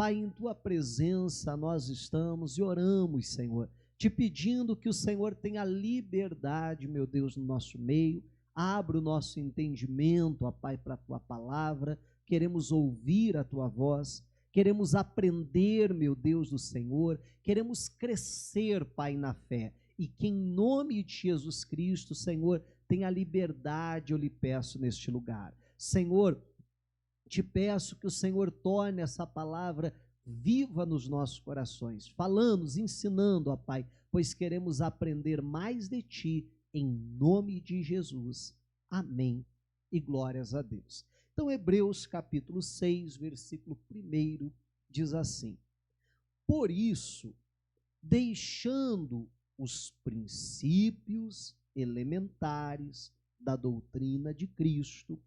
Pai, em Tua presença nós estamos e oramos, Senhor, te pedindo que o Senhor tenha liberdade, meu Deus, no nosso meio. Abra o nosso entendimento, ó Pai, para a Tua palavra. Queremos ouvir a Tua voz, queremos aprender, meu Deus, do Senhor, queremos crescer, Pai, na fé. E que em nome de Jesus Cristo, Senhor, tenha liberdade, eu lhe peço neste lugar. Senhor, te peço que o Senhor torne essa palavra viva nos nossos corações, falando, ensinando, ó Pai, pois queremos aprender mais de Ti, em nome de Jesus. Amém e glórias a Deus. Então, Hebreus capítulo 6, versículo 1, diz assim: por isso, deixando os princípios elementares da doutrina de Cristo,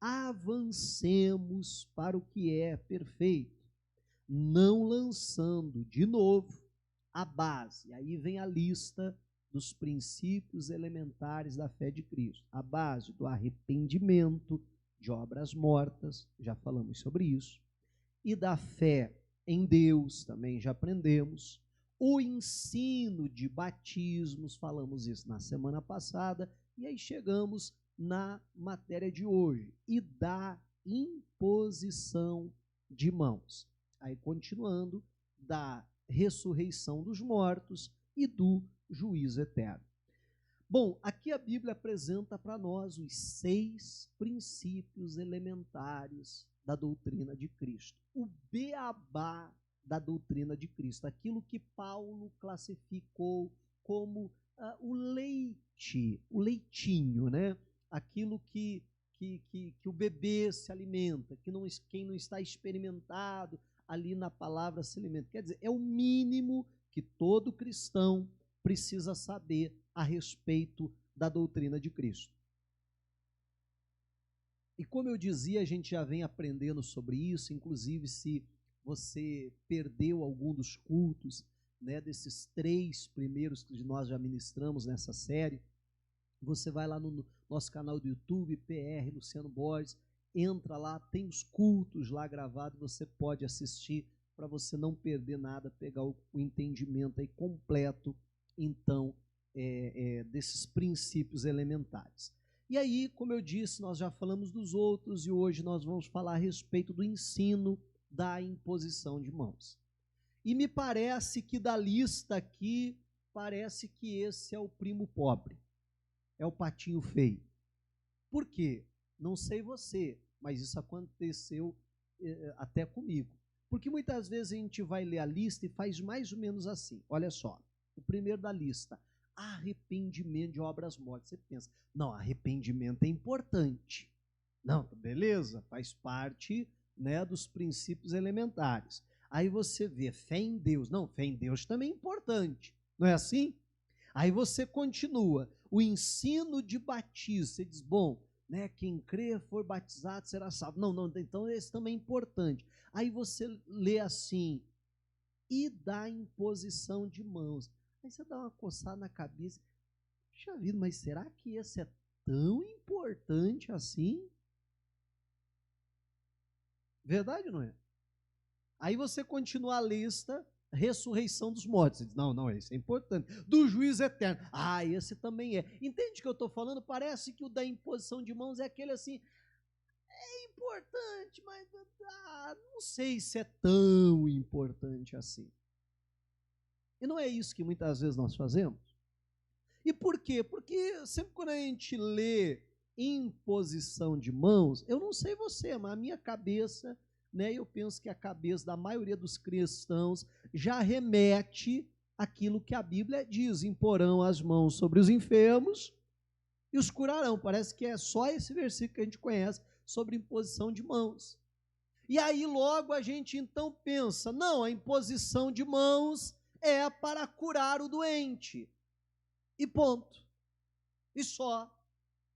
avancemos para o que é perfeito, não lançando de novo a base. Aí vem a lista dos princípios elementares da fé de Cristo. A base do arrependimento de obras mortas, já falamos sobre isso, e da fé em Deus, também já aprendemos. O ensino de batismos, falamos isso na semana passada, e aí chegamos na matéria de hoje, e da imposição de mãos. Aí continuando, da ressurreição dos mortos e do juízo eterno. Bom, aqui a Bíblia apresenta para nós os 6 princípios elementares da doutrina de Cristo. O beabá da doutrina de Cristo, aquilo que Paulo classificou como o leite, o leitinho, né? Aquilo que o bebê se alimenta, quem não está experimentado ali na palavra se alimenta. Quer dizer, é o mínimo que todo cristão precisa saber a respeito da doutrina de Cristo. E como eu dizia, a gente já vem aprendendo sobre isso, inclusive se você perdeu algum dos cultos, né, desses 3 primeiros que nós já ministramos nessa série, você vai lá no nosso canal do YouTube, PR Luciano Borges, entra lá, tem os cultos lá gravados, você pode assistir para você não perder nada, pegar o entendimento aí completo, então, desses princípios elementares. E aí, como eu disse, nós já falamos dos outros e hoje nós vamos falar a respeito do ensino da imposição de mãos. E me parece que da lista aqui, parece que esse é o primo pobre, é o patinho feio. Por quê? Não sei você, mas isso aconteceu até comigo. Porque muitas vezes a gente vai ler a lista e faz mais ou menos assim. Olha só, o primeiro da lista, arrependimento de obras mortas. Você pensa, não, arrependimento é importante. Não, beleza, faz parte, né, dos princípios elementares. Aí você vê fé em Deus. Não, fé em Deus também é importante. Não é assim? Aí você continua, o ensino de batismo. Você diz, bom, né, quem crer for batizado será salvo. Não, então esse também é importante. Aí você lê assim, e da imposição de mãos. Aí você dá uma coçada na cabeça. Puxa vida, mas será que esse é tão importante assim? Verdade ou não é? Aí você continua a lista, ressurreição dos mortos. Você diz, não, esse é importante. Do juízo eterno. Esse também é. Entende o que eu estou falando? Parece que o da imposição de mãos é aquele assim, é importante, mas não sei se é tão importante assim. E não é isso que muitas vezes nós fazemos? E por quê? Porque sempre quando a gente lê imposição de mãos, eu não sei você, mas a minha cabeça, né, eu penso que a cabeça da maioria dos cristãos já remete àquilo que a Bíblia diz, imporão as mãos sobre os enfermos e os curarão. Parece que é só esse versículo que a gente conhece sobre imposição de mãos. E aí logo a gente então pensa, não, a imposição de mãos é para curar o doente. E ponto. E só.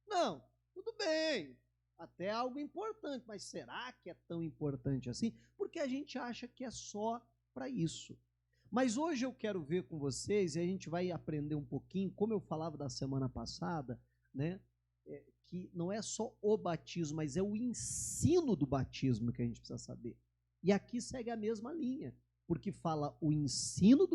Não, tudo bem, até algo importante, mas será que é tão importante assim? Porque a gente acha que é só para isso. Mas hoje eu quero ver com vocês, e a gente vai aprender um pouquinho, como eu falava da semana passada, né, que não é só o batismo, mas é o ensino do batismo que a gente precisa saber. E aqui segue a mesma linha, porque fala o ensino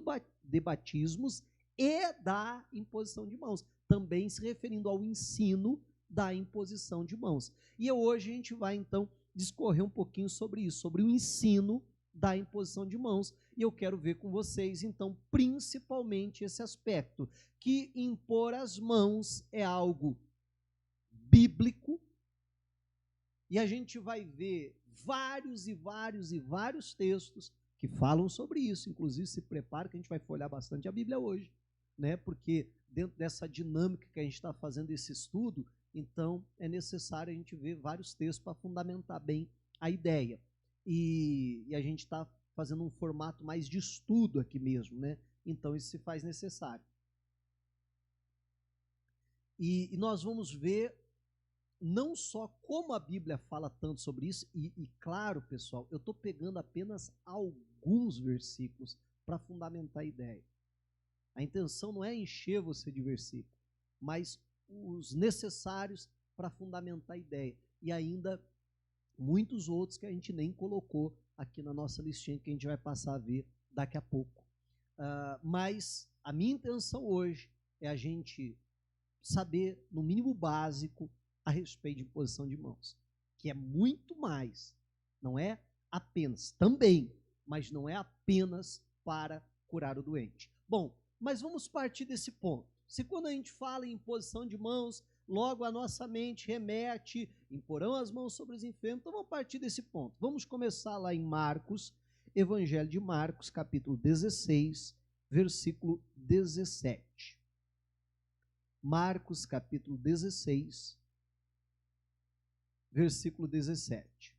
de batismos e da imposição de mãos, também se referindo ao ensino da imposição de mãos. E hoje a gente vai, então, discorrer um pouquinho sobre isso, sobre o ensino da imposição de mãos, e eu quero ver com vocês, então, principalmente esse aspecto, que impor as mãos é algo bíblico, e a gente vai ver vários e vários e vários textos que falam sobre isso. Inclusive, se prepara que a gente vai folhear bastante a Bíblia hoje, né? Porque dentro dessa dinâmica que a gente está fazendo esse estudo, então é necessário a gente ver vários textos para fundamentar bem a ideia. E a gente está fazendo um formato mais de estudo aqui mesmo, né? Então isso se faz necessário. E nós vamos ver não só como a Bíblia fala tanto sobre isso, e claro, pessoal, eu estou pegando apenas alguns versículos para fundamentar a ideia. A intenção não é encher você de versículos, mas os necessários para fundamentar a ideia. E ainda muitos outros que a gente nem colocou aqui na nossa listinha, que a gente vai passar a ver daqui a pouco. Mas a minha intenção hoje é a gente saber, no mínimo básico, a respeito de imposição de mãos, que é muito mais, não é apenas, também, mas não é apenas para curar o doente. Bom, mas vamos partir desse ponto. Se quando a gente fala em imposição de mãos, logo a nossa mente remete, imporão as mãos sobre os enfermos, então vamos partir desse ponto. Vamos começar lá em Marcos, Evangelho de Marcos, capítulo 16, versículo 17. Marcos, capítulo 16, versículo 17.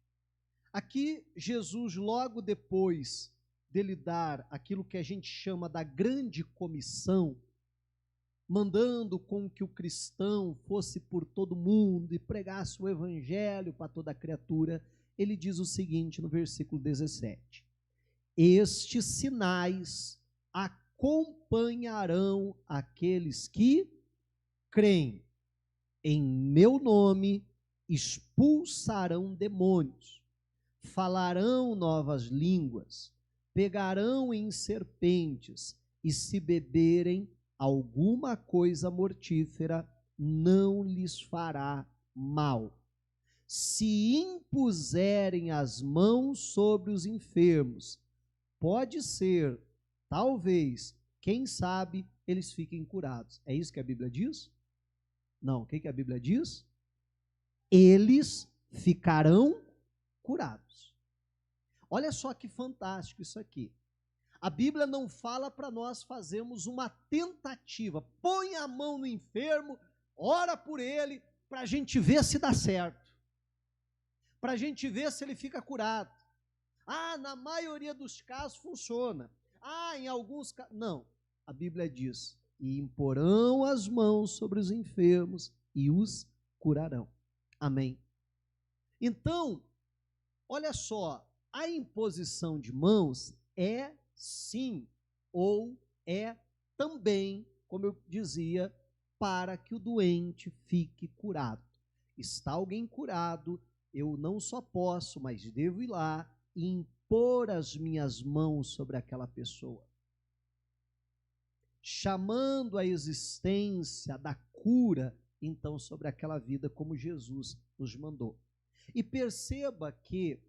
Aqui, Jesus, logo depois dele dar aquilo que a gente chama da grande comissão, mandando com que o cristão fosse por todo mundo e pregasse o evangelho para toda criatura, ele diz o seguinte no versículo 17: estes sinais acompanharão aqueles que creem. Em meu nome expulsarão demônios, falarão novas línguas, pegarão em serpentes, e se beberem alguma coisa mortífera, não lhes fará mal. Se impuserem as mãos sobre os enfermos, pode ser, talvez, quem sabe, eles fiquem curados. É isso que a Bíblia diz? Não, o que a Bíblia diz? Eles ficarão curados. Olha só que fantástico isso aqui. A Bíblia não fala para nós fazermos uma tentativa. Põe a mão no enfermo, ora por ele, para a gente ver se dá certo. Para a gente ver se ele fica curado. Na maioria dos casos funciona. Em alguns casos... Não, a Bíblia diz: e imporão as mãos sobre os enfermos e os curarão. Amém. Então, olha só, a imposição de mãos é sim, ou é também, como eu dizia, para que o doente fique curado. Está alguém curado, eu não só posso, mas devo ir lá e impor as minhas mãos sobre aquela pessoa, chamando a existência da cura, então, sobre aquela vida, como Jesus nos mandou. E perceba que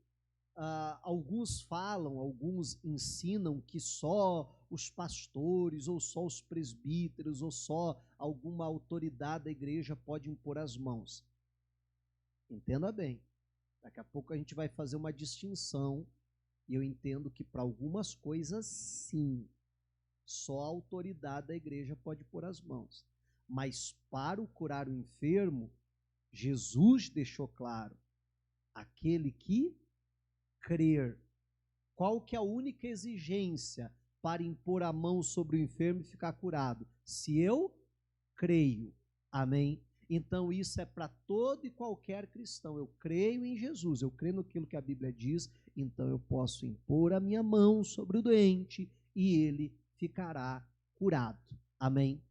alguns falam, alguns ensinam que só os pastores, ou só os presbíteros, ou só alguma autoridade da igreja pode impor as mãos. Entenda bem, daqui a pouco a gente vai fazer uma distinção, e eu entendo que para algumas coisas, sim, só a autoridade da igreja pode pôr as mãos. Mas para o curar o enfermo, Jesus deixou claro: aquele que crer. Qual que é a única exigência para impor a mão sobre o enfermo e ficar curado? Se eu creio. Amém? Então isso é para todo e qualquer cristão. Eu creio em Jesus, eu creio naquilo que a Bíblia diz, então eu posso impor a minha mão sobre o doente e ele ficará curado. Amém?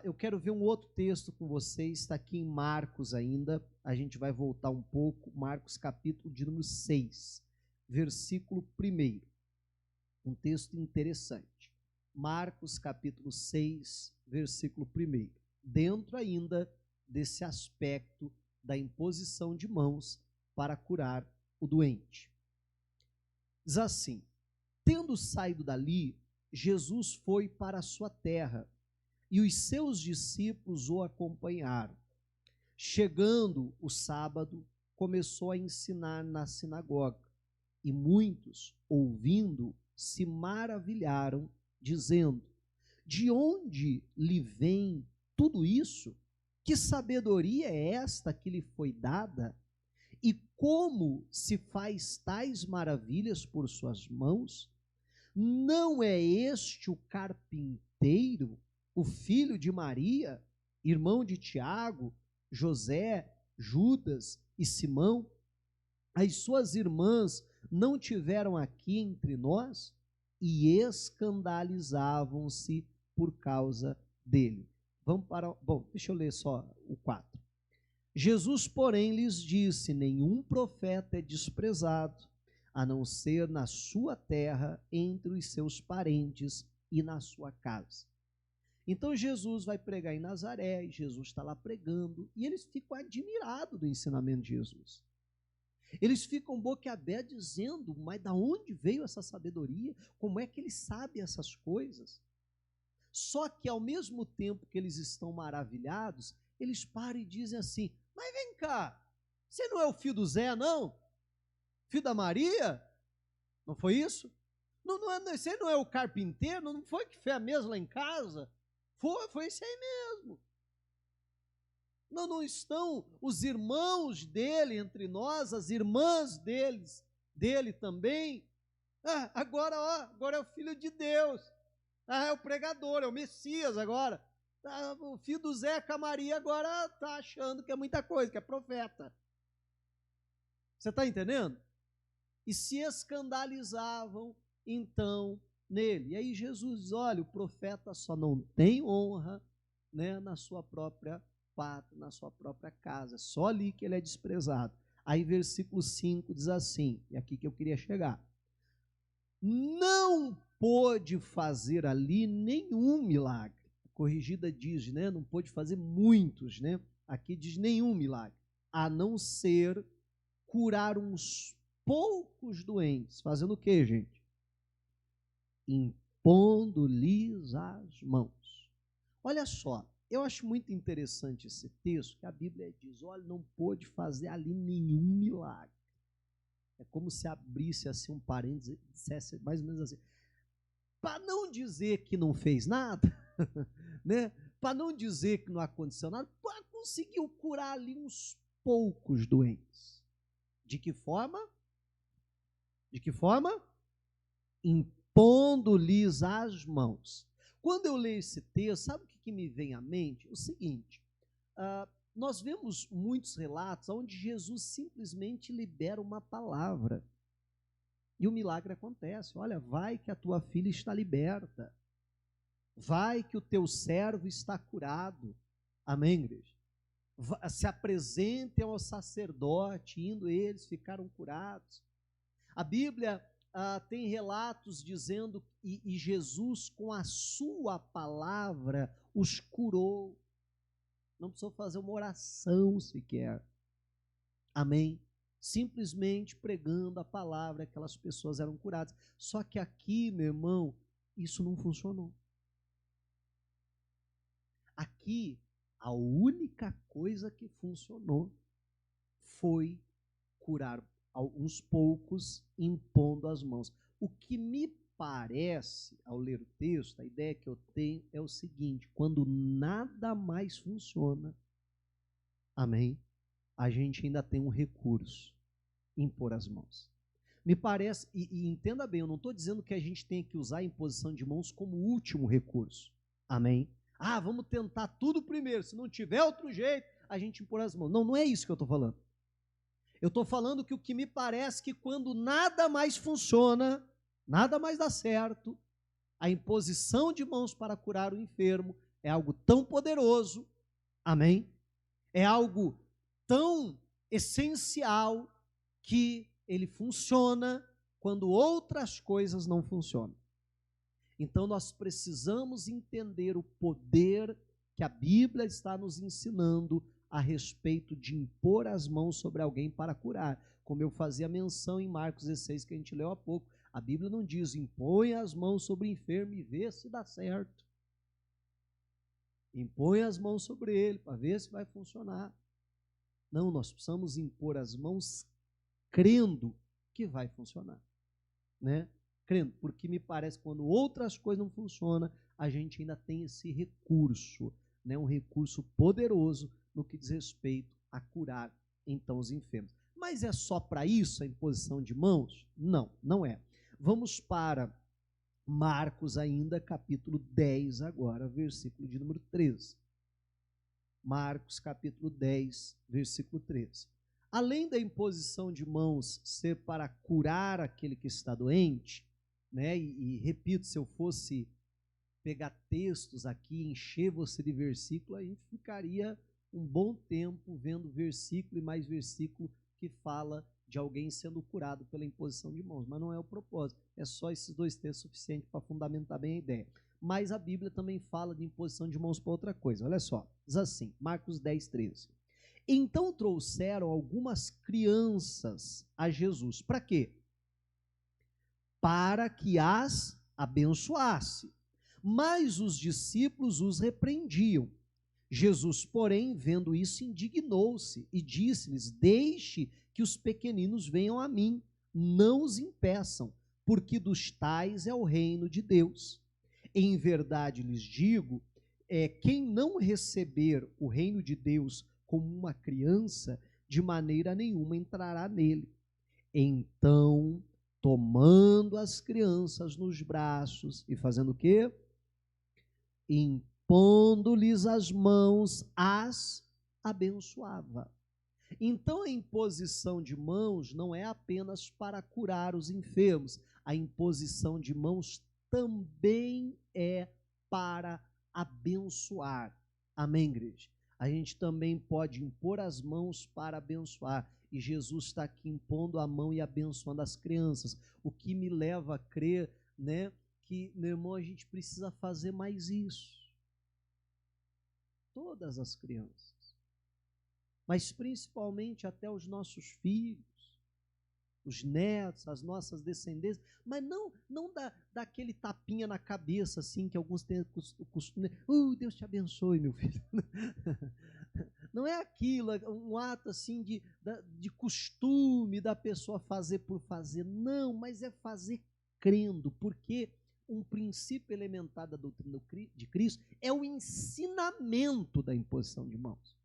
Eu quero ver um outro texto com vocês, está aqui em Marcos ainda, a gente vai voltar um pouco, Marcos capítulo de número 6. versículo 1. Um texto interessante. Marcos capítulo 6, versículo 1. Dentro ainda desse aspecto da imposição de mãos para curar o doente. Diz assim: tendo saído dali, Jesus foi para a sua terra, e os seus discípulos o acompanharam. Chegando o sábado, começou a ensinar na sinagoga, e muitos, ouvindo, se maravilharam, dizendo: de onde lhe vem tudo isso? Que sabedoria é esta que lhe foi dada? E como se faz tais maravilhas por suas mãos? Não é este o carpinteiro, o filho de Maria, irmão de Tiago, José, Judas e Simão? As suas irmãs não tiveram aqui entre nós? E escandalizavam-se por causa dele. Vamos para. Bom, deixa eu ler só o 4. Jesus, porém, lhes disse: nenhum profeta é desprezado, a não ser na sua terra, entre os seus parentes e na sua casa. Então Jesus vai pregar em Nazaré, e Jesus está lá pregando, e eles ficam admirados do ensinamento de Jesus. Eles ficam boquiabertos dizendo: mas da onde veio essa sabedoria? Como é que ele sabe essas coisas? Só que ao mesmo tempo que eles estão maravilhados, eles param e dizem assim: mas vem cá, você não é o filho do Zé, não? Filho da Maria? Não foi isso? Você não é o carpinteiro? Não foi que fez a mesa lá em casa? Foi isso aí mesmo. Não estão os irmãos dele entre nós, as irmãs dele também? Agora é o filho de Deus. É o pregador, é o Messias agora. O filho do Zeca Maria agora está achando que é muita coisa, que é profeta. Você está entendendo? E se escandalizavam, então, nele. E aí Jesus diz: olha, o profeta só não tem honra, né, na sua própria pátria, na sua própria casa. Só ali que ele é desprezado. Aí versículo 5 diz assim, e aqui que eu queria chegar: não pôde fazer ali nenhum milagre. A corrigida diz, né, não pôde fazer muitos, né? Aqui diz nenhum milagre, a não ser curar uns poucos doentes. Fazendo o quê, gente? Impondo-lhes as mãos. Olha só, eu acho muito interessante esse texto, que a Bíblia diz: olha, não pôde fazer ali nenhum milagre. É como se abrisse assim um parênteses e dissesse mais ou menos assim, para não dizer que não fez nada, né? Para não dizer que não aconteceu nada, conseguiu curar ali uns poucos doentes. De que forma? De que forma? Impondo-lhes as mãos. Quando eu leio esse texto, sabe o que me vem à mente? O seguinte: nós vemos muitos relatos onde Jesus simplesmente libera uma palavra e o milagre acontece. Olha, vai que a tua filha está liberta, vai que o teu servo está curado. Amém, igreja? Se apresentem ao sacerdote, indo eles, ficaram curados. A Bíblia tem relatos dizendo e Jesus com a sua palavra os curou. Não precisou fazer uma oração sequer. Amém? Simplesmente pregando a palavra, aquelas pessoas eram curadas. Só que aqui, meu irmão, isso não funcionou. Aqui, a única coisa que funcionou foi curar alguns poucos, impondo as mãos. O que me parece, ao ler o texto, a ideia que eu tenho é o seguinte: quando nada mais funciona, amém, a gente ainda tem um recurso: impor as mãos. Me parece, e entenda bem, eu não estou dizendo que a gente tem que usar a imposição de mãos como último recurso, amém? Vamos tentar tudo primeiro, se não tiver outro jeito, a gente impor as mãos. Não é isso que eu estou falando. Eu estou falando que o que me parece que quando nada mais funciona, nada mais dá certo, a imposição de mãos para curar o enfermo é algo tão poderoso, amém? É algo tão essencial que ele funciona quando outras coisas não funcionam. Então nós precisamos entender o poder que a Bíblia está nos ensinando a respeito de impor as mãos sobre alguém para curar. Como eu fazia menção em Marcos 16, que a gente leu há pouco, a Bíblia não diz impõe as mãos sobre o enfermo e vê se dá certo. Impõe as mãos sobre ele para ver se vai funcionar. Não, nós precisamos impor as mãos crendo que vai funcionar, né? Crendo, porque me parece que quando outras coisas não funcionam, a gente ainda tem esse recurso, né? Um recurso poderoso no que diz respeito a curar então os enfermos. Mas é só para isso a imposição de mãos? Não, não é. Vamos para Marcos ainda, capítulo 10 agora, versículo de número 13. Marcos, capítulo 10, versículo 13. Além da imposição de mãos ser para curar aquele que está doente, né? E repito, se eu fosse pegar textos aqui, encher você de versículo, a gente ficaria um bom tempo vendo versículo e mais versículo que fala de alguém sendo curado pela imposição de mãos, mas não é o propósito, é só esses dois textos suficientes para fundamentar bem a ideia. Mas a Bíblia também fala de imposição de mãos para outra coisa, olha só, diz assim, Marcos 10, 13. Então trouxeram algumas crianças a Jesus, para quê? Para que as abençoasse, mas os discípulos os repreendiam. Jesus, porém, vendo isso, indignou-se e disse-lhes, deixe que os pequeninos venham a mim, não os impeçam, porque dos tais é o reino de Deus. Em verdade lhes digo, quem não receber o reino de Deus como uma criança, de maneira nenhuma entrará nele. Então, tomando as crianças nos braços e fazendo o quê? Impondo-lhes as mãos, as abençoava. Então a imposição de mãos não é apenas para curar os enfermos, a imposição de mãos também é para abençoar. Amém, igreja? A gente também pode impor as mãos para abençoar, e Jesus está aqui impondo a mão e abençoando as crianças, o que me leva a crer, né, que, meu irmão, a gente precisa fazer mais isso. Todas as crianças, mas principalmente até os nossos filhos, os netos, as nossas descendências, mas não daquele tapinha na cabeça, assim, que alguns têm o costume, Deus te abençoe, meu filho. Não é aquilo, é um ato assim de costume da pessoa fazer por fazer, não, mas é fazer crendo, porque um princípio elementar da doutrina de Cristo é o ensinamento da imposição de mãos.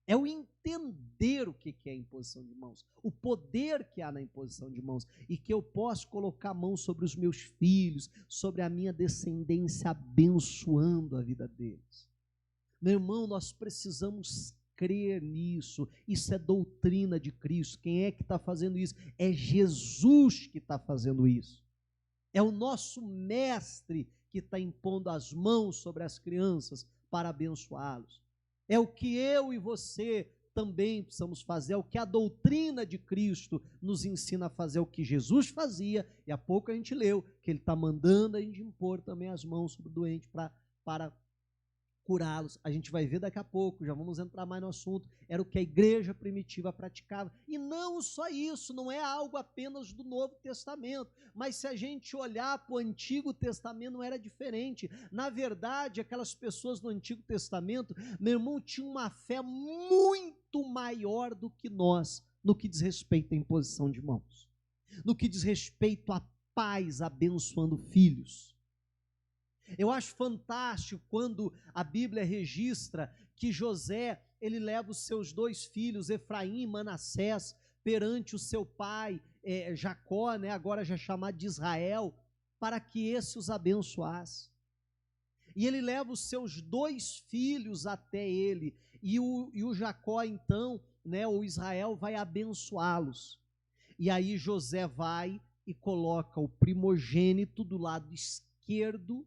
É o entender o que é a imposição de mãos, o poder que há na imposição de mãos, e que eu posso colocar a mão sobre os meus filhos, sobre a minha descendência, abençoando a vida deles. Meu irmão, nós precisamos crer nisso, isso é doutrina de Cristo. Quem é que está fazendo isso? É Jesus que está fazendo isso. É o nosso mestre que está impondo as mãos sobre as crianças para abençoá-los. É o que eu e você também precisamos fazer, é o que a doutrina de Cristo nos ensina a fazer, o que Jesus fazia, e há pouco a gente leu, que ele está mandando a gente impor também as mãos sobre o doente para curá-los. A gente vai ver daqui a pouco, já vamos entrar mais no assunto, era o que a igreja primitiva praticava. E não só isso, não é algo apenas do Novo Testamento, mas se a gente olhar para o Antigo Testamento, não era diferente. Na verdade, aquelas pessoas do Antigo Testamento, meu irmão, tinham uma fé muito maior do que nós, no que diz respeito à imposição de mãos, no que diz respeito a pais abençoando filhos. Eu acho fantástico quando a Bíblia registra que José, ele leva os seus dois filhos, Efraim e Manassés, perante o seu pai, Jacó, né, agora já chamado de Israel, para que esse os abençoasse. E ele leva os seus dois filhos até ele, e o Jacó então, né, o Israel vai abençoá-los. E aí José vai e coloca o primogênito do lado esquerdo,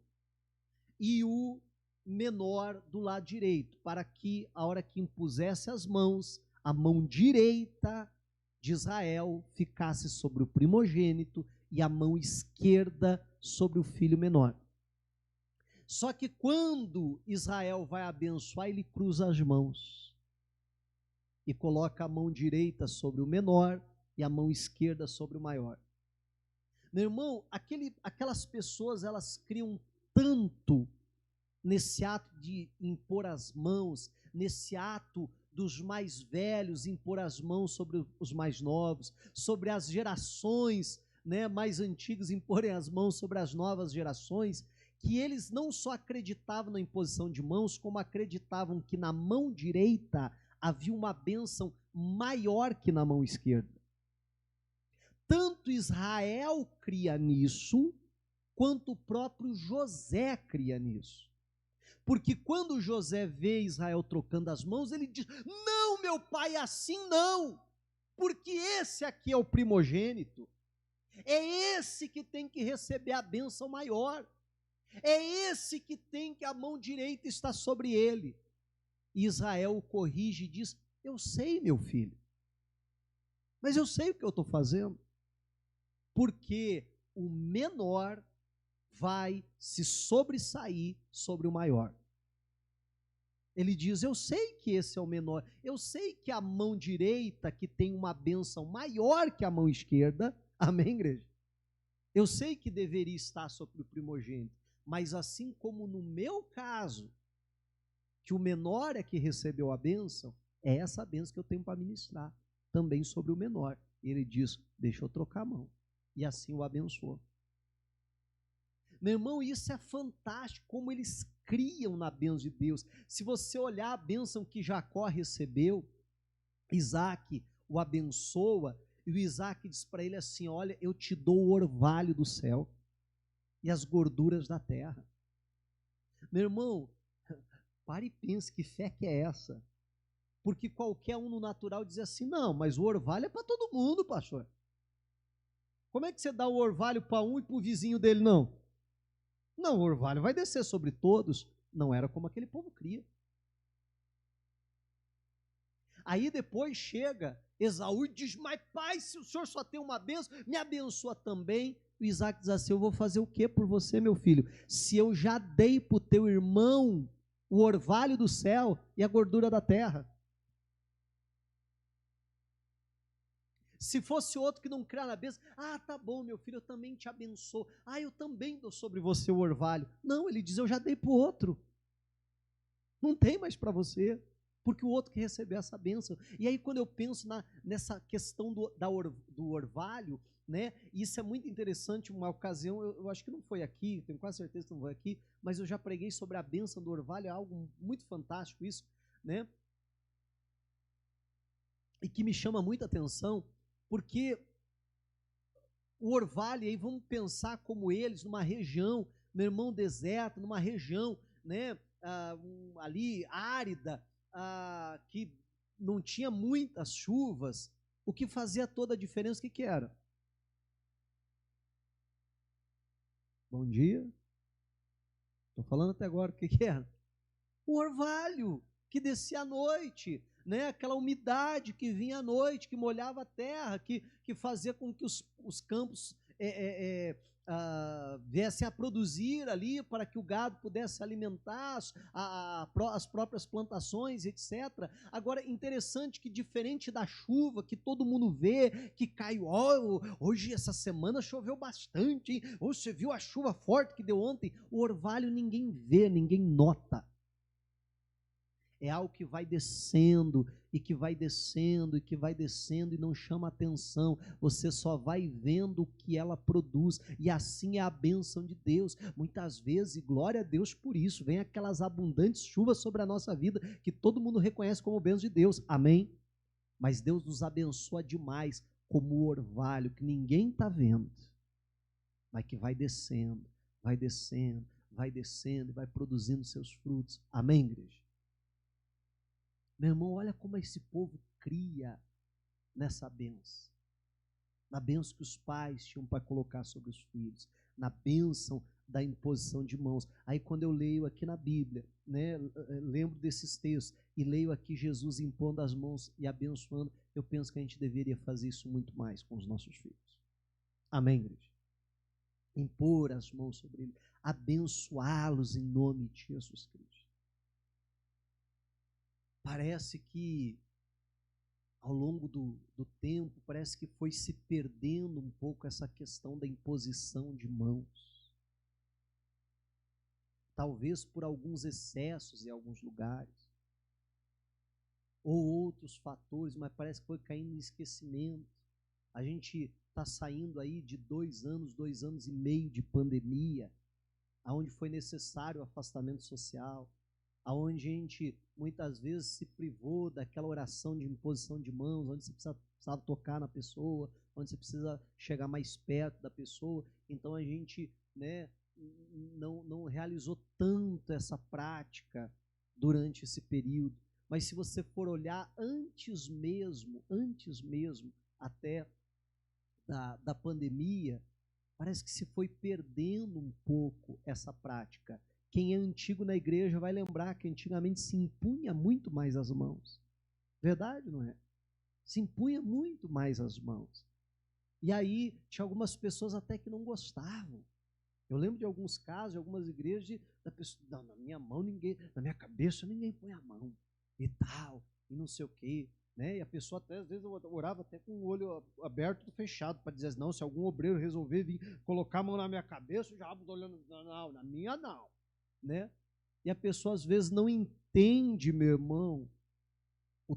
e o menor do lado direito, para que a hora que impusesse as mãos, a mão direita de Israel ficasse sobre o primogênito e a mão esquerda sobre o filho menor. Só que quando Israel vai abençoar, ele cruza as mãos e coloca a mão direita sobre o menor e a mão esquerda sobre o maior. Meu irmão, aquelas pessoas, elas criam tanto nesse ato de impor as mãos, nesse ato dos mais velhos impor as mãos sobre os mais novos, sobre as gerações, né, mais antigas imporem as mãos sobre as novas gerações, que eles não só acreditavam na imposição de mãos, como acreditavam que na mão direita havia uma bênção maior que na mão esquerda. Tanto Israel cria nisso, quanto o próprio José cria nisso. Porque quando José vê Israel trocando as mãos, ele diz: não, meu pai, assim não, porque esse aqui é o primogênito, é esse que tem que receber a bênção maior, é esse que tem que a mão direita está sobre ele. E Israel o corrige e diz: eu sei, meu filho, mas eu sei o que eu estou fazendo, porque o menor vai se sobressair sobre o maior. Ele diz: eu sei que esse é o menor, eu sei que a mão direita, que tem uma bênção maior que a mão esquerda, amém, igreja? Eu sei que deveria estar sobre o primogênito, mas assim como no meu caso, que o menor é que recebeu a bênção, é essa bênção que eu tenho para ministrar, também sobre o menor. Ele diz: deixa eu trocar a mão, e assim o abençoou. Meu irmão, isso é fantástico, como eles criam na bênção de Deus. Se você olhar a bênção que Jacó recebeu, Isaac o abençoa, e o Isaac diz para ele assim: olha, eu te dou o orvalho do céu e as gorduras da terra. Meu irmão, pare e pense, que fé que é essa? Porque qualquer um no natural diz assim: não, mas o orvalho é para todo mundo, pastor. Como é que você dá o orvalho para um e para o vizinho dele não? Não, o orvalho vai descer sobre todos. Não era como aquele povo cria. Aí depois chega Esaú e diz: mas pai, se o senhor só tem uma bênção, me abençoa também. O Isaac diz assim: eu vou fazer o que por você, meu filho? Se eu já dei para o teu irmão o orvalho do céu e a gordura da terra. Se fosse outro que não crer na bênção: ah, tá bom, meu filho, eu também te abençoo. Ah, eu também dou sobre você o orvalho. Não, ele diz: eu já dei para o outro. Não tem mais para você, porque o outro que recebeu essa bênção. E aí, quando eu penso nessa questão do orvalho, né, isso é muito interessante. Uma ocasião, eu acho que não foi aqui, tenho quase certeza que não foi aqui, mas eu já preguei sobre a bênção do orvalho, é algo muito fantástico isso, né? E que me chama muita atenção, porque o orvalho, aí vamos pensar como eles, numa região, meu irmão, deserto, numa região, né, ali árida, que não tinha muitas chuvas. O que fazia toda a diferença, o que era? Bom dia. Estou falando até agora, o que era? O orvalho que descia à noite, né? Aquela umidade que vinha à noite, que molhava a terra, que fazia com que os campos viessem a produzir ali, para que o gado pudesse alimentar as próprias plantações, etc. Agora, interessante que, diferente da chuva que todo mundo vê, que caiu, hoje essa semana choveu bastante, hein? Hoje você viu a chuva forte que deu ontem? O orvalho ninguém vê, ninguém nota. É algo que vai descendo, e que vai descendo, e que vai descendo, e não chama atenção. Você só vai vendo o que ela produz, e assim é a bênção de Deus. Muitas vezes, e glória a Deus por isso, vem aquelas abundantes chuvas sobre a nossa vida, que todo mundo reconhece como bênção de Deus, amém? Mas Deus nos abençoa demais, como o orvalho, que ninguém está vendo, mas que vai descendo, vai descendo, vai descendo, e vai produzindo seus frutos, amém, igreja? Meu irmão, olha como esse povo cria nessa bênção. Na bênção que os pais tinham para colocar sobre os filhos. Na bênção da imposição de mãos. Aí quando eu leio aqui na Bíblia, né, lembro desses textos, e leio aqui Jesus impondo as mãos e abençoando, eu penso que a gente deveria fazer isso muito mais com os nossos filhos. Amém, igreja? Impor as mãos sobre eles, abençoá-los em nome de Jesus Cristo. Parece que ao longo do tempo, parece que foi se perdendo um pouco essa questão da imposição de mãos. Talvez por alguns excessos em alguns lugares, ou outros fatores, mas parece que foi caindo em esquecimento. A gente está saindo aí de 2 anos e meio de pandemia, onde foi necessário o afastamento social, onde a gente muitas vezes se privou daquela oração de imposição de mãos, onde você precisava tocar na pessoa, onde você precisa chegar mais perto da pessoa. Então a gente, não realizou tanto essa prática durante esse período. Mas se você for olhar antes mesmo até da pandemia, parece que se foi perdendo um pouco essa prática. Quem é antigo na igreja vai lembrar que antigamente se impunha muito mais as mãos. Verdade, não é? Se impunha muito mais as mãos. E aí tinha algumas pessoas até que não gostavam. Eu lembro de alguns casos, de algumas igrejas, da pessoa, não, na minha mão ninguém, na minha cabeça ninguém põe a mão, e tal, e não sei o quê. Né? E a pessoa até, às vezes, eu orava até com o olho aberto e fechado, para dizer, não, se algum obreiro resolver vir colocar a mão na minha cabeça, eu já vou olhando, não, na minha não. Né? E a pessoa às vezes não entende, meu irmão, o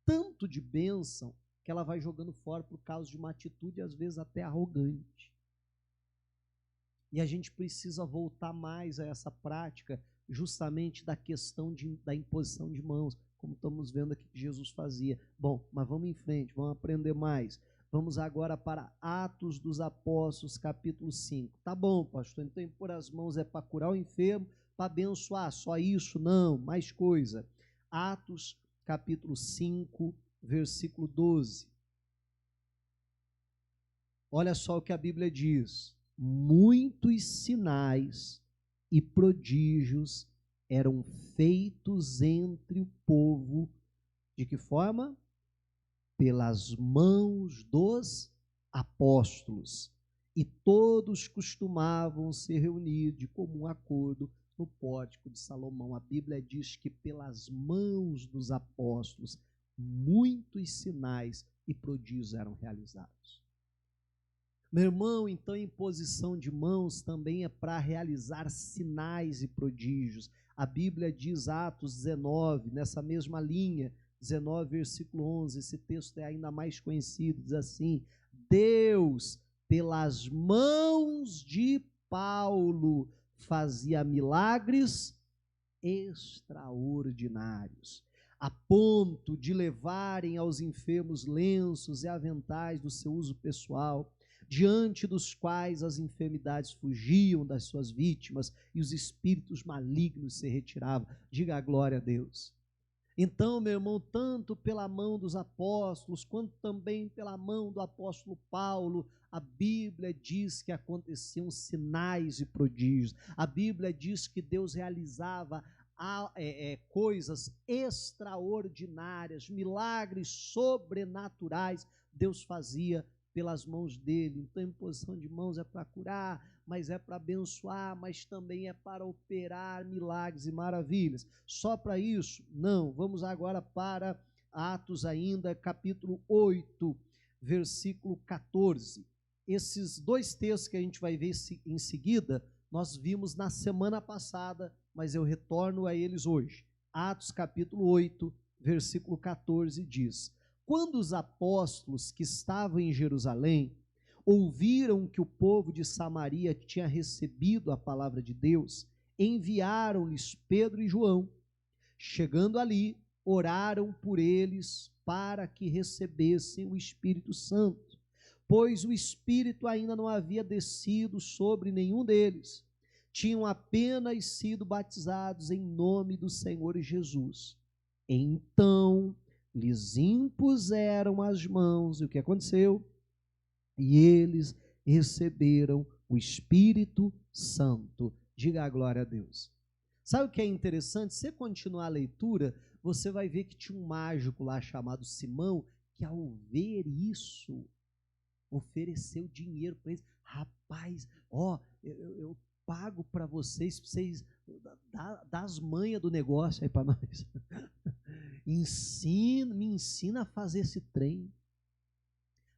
tanto de bênção que ela vai jogando fora por causa de uma atitude às vezes até arrogante. E a gente precisa voltar mais a essa prática justamente da questão da imposição de mãos, como estamos vendo aqui que Jesus fazia. Bom, mas vamos em frente, vamos aprender mais. Vamos agora para Atos dos Apóstolos, capítulo 5. Tá bom, pastor, então impor as mãos é para curar o enfermo, para abençoar, só isso? Não, mais coisa. Atos, capítulo 5, versículo 12. Olha só o que a Bíblia diz. Muitos sinais e prodígios eram feitos entre o povo. De que forma? Pelas mãos dos apóstolos. E todos costumavam se reunir de comum acordo no pórtico de Salomão. A Bíblia diz que pelas mãos dos apóstolos muitos sinais e prodígios eram realizados. Meu irmão, então imposição de mãos também é para realizar sinais e prodígios. A Bíblia diz, Atos 19, nessa mesma linha, 19, versículo 11, esse texto é ainda mais conhecido, diz assim, Deus, pelas mãos de Paulo, fazia milagres extraordinários, a ponto de levarem aos enfermos lenços e aventais do seu uso pessoal, diante dos quais as enfermidades fugiam das suas vítimas e os espíritos malignos se retiravam. Diga a glória a Deus. Então, meu irmão, tanto pela mão dos apóstolos, quanto também pela mão do apóstolo Paulo, a Bíblia diz que aconteciam sinais e prodígios. A Bíblia diz que Deus realizava coisas extraordinárias, milagres sobrenaturais, Deus fazia pelas mãos dele. Então, imposição de mãos é para curar, mas é para abençoar, mas também é para operar milagres e maravilhas. Só para isso? Não. Vamos agora para Atos ainda, capítulo 8, versículo 14. Esses dois textos que a gente vai ver em seguida, nós vimos na semana passada, mas eu retorno a eles hoje. Atos capítulo 8, versículo 14 diz: Quando os apóstolos que estavam em Jerusalém ouviram que o povo de Samaria tinha recebido a palavra de Deus, enviaram-lhes Pedro e João. Chegando ali, oraram por eles para que recebessem o Espírito Santo, pois o Espírito ainda não havia descido sobre nenhum deles. Tinham apenas sido batizados em nome do Senhor Jesus. Então lhes impuseram as mãos, e o que aconteceu? E eles receberam o Espírito Santo. Diga a glória a Deus. Sabe o que é interessante? Se você continuar a leitura, você vai ver que tinha um mágico lá chamado Simão, que ao ver isso, ofereceu dinheiro para eles. Rapaz, ó, eu pago para vocês dá as manhas do negócio aí para nós. Me ensina a fazer esse trem,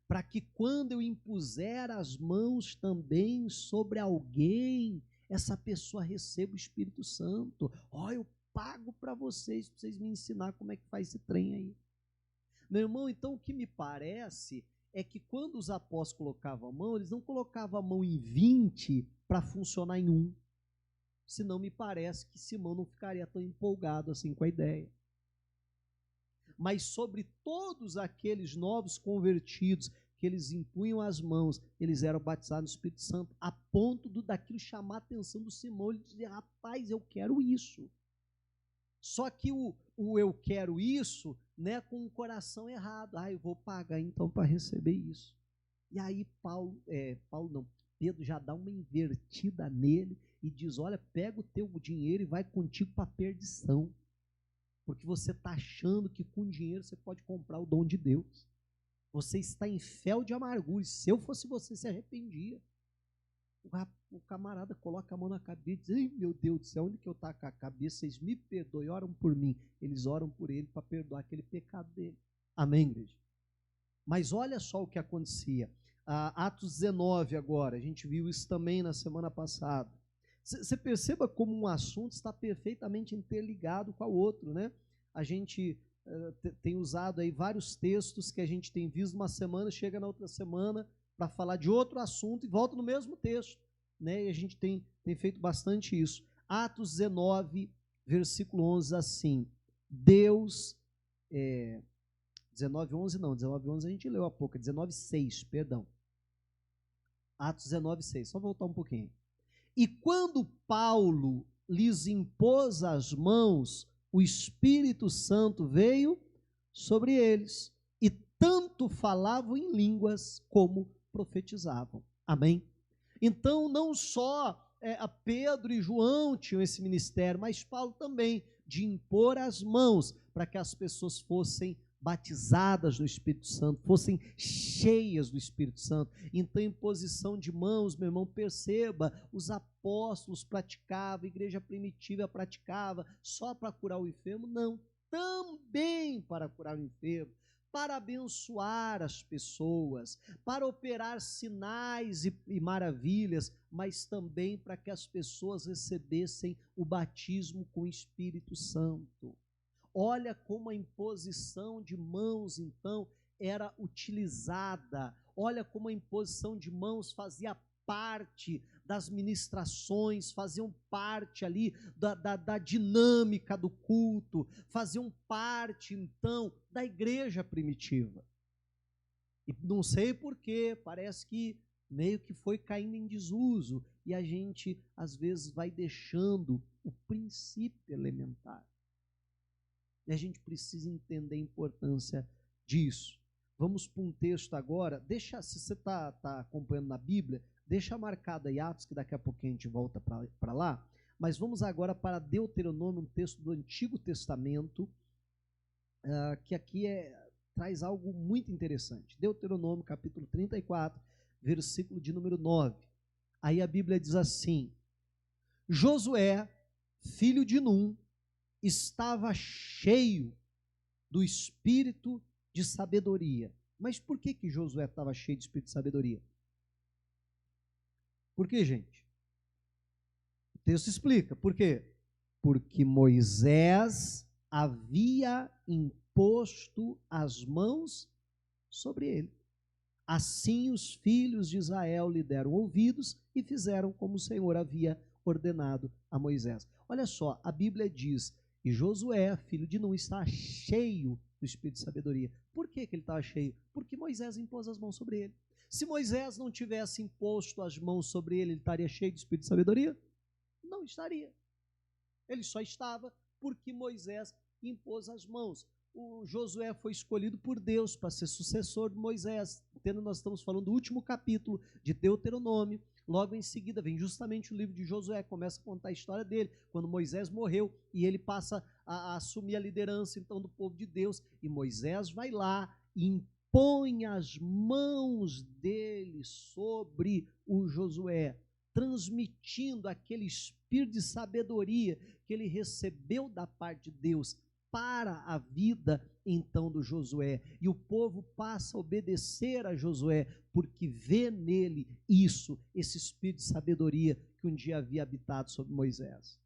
para que quando eu impuser as mãos também sobre alguém, essa pessoa receba o Espírito Santo. Ó, eu pago para vocês me ensinar como é que faz esse trem aí. Meu irmão, então o que me parece é que quando os apóstolos colocavam a mão, eles não colocavam a mão em 20 para funcionar em um. Senão me parece que Simão não ficaria tão empolgado assim com a ideia. Mas sobre todos aqueles novos convertidos que eles impunham as mãos, eles eram batizados no Espírito Santo, a ponto daquilo chamar a atenção do Simão. Ele dizia: rapaz, eu quero isso. Só que o eu quero isso, né, com o coração errado. Eu vou pagar então para receber isso. E aí Pedro já dá uma invertida nele e diz: olha, pega o teu dinheiro e vai contigo para a perdição. Porque você está achando que com dinheiro você pode comprar o dom de Deus. Você está em fel de amargura. E se eu fosse você, se arrependia. O camarada coloca a mão na cabeça e diz: ai, meu Deus do céu, onde que eu estou com a cabeça? Vocês me perdoem, oram por mim. Eles oram por ele para perdoar aquele pecado dele. Amém, igreja? Mas olha só o que acontecia. Atos 19 agora, a gente viu isso também na semana passada. Você perceba como um assunto está perfeitamente interligado com o outro, né? A gente tem usado aí vários textos que a gente tem visto uma semana, chega na outra semana para falar de outro assunto e volta no mesmo texto, né? E a gente tem feito bastante isso. Atos 19, versículo 11, assim: Deus, 19:11 não, 19:11 a gente leu há pouco, 19:6, perdão. Atos 19:6, só voltar um pouquinho. E quando Paulo lhes impôs as mãos, o Espírito Santo veio sobre eles, e tanto falavam em línguas como profetizavam. Amém? Então, não só Pedro e João tinham esse ministério, mas Paulo também, de impor as mãos para que as pessoas fossem batizadas no Espírito Santo, fossem cheias do Espírito Santo. Então, imposição de mãos, meu irmão, perceba, os apóstolos praticavam, a igreja primitiva praticava só para curar o enfermo? Não, também para curar o enfermo, para abençoar as pessoas, para operar sinais e maravilhas, mas também para que as pessoas recebessem o batismo com o Espírito Santo. Olha como a imposição de mãos, então, era utilizada. Olha como a imposição de mãos fazia parte das ministrações, faziam parte ali da dinâmica do culto, faziam parte, então, da igreja primitiva. E não sei porquê, parece que meio que foi caindo em desuso, e a gente, às vezes, vai deixando o princípio elementar. E a gente precisa entender a importância disso. Vamos para um texto agora. Se você está acompanhando na Bíblia, deixa marcado aí Atos, que daqui a pouquinho a gente volta para lá. Mas vamos agora para Deuteronômio, um texto do Antigo Testamento, que aqui traz algo muito interessante. Deuteronômio, capítulo 34, versículo de número 9. Aí a Bíblia diz assim: Josué, filho de Num, estava cheio do espírito de sabedoria. Mas por que Josué estava cheio de espírito de sabedoria? Por quê, gente? O texto explica. Por quê? Porque Moisés havia imposto as mãos sobre ele. Assim os filhos de Israel lhe deram ouvidos e fizeram como o Senhor havia ordenado a Moisés. Olha só, a Bíblia diz: e Josué, filho de Num, está cheio do espírito de sabedoria. Por que ele estava cheio? Porque Moisés impôs as mãos sobre ele. Se Moisés não tivesse imposto as mãos sobre ele, ele estaria cheio de espírito de sabedoria? Não estaria. Ele só estava porque Moisés impôs as mãos. O Josué foi escolhido por Deus para ser sucessor de Moisés. Nós estamos falando do último capítulo de Deuteronômio. logo em seguida vem justamente o livro de Josué, começa a contar a história dele, quando Moisés morreu e ele passa a assumir a liderança então do povo de Deus, e Moisés vai lá e impõe as mãos dele sobre o Josué, transmitindo aquele espírito de sabedoria que ele recebeu da parte de Deus para a vida então do Josué, e o povo passa a obedecer a Josué, porque vê nele esse espírito de sabedoria que um dia havia habitado sobre Moisés.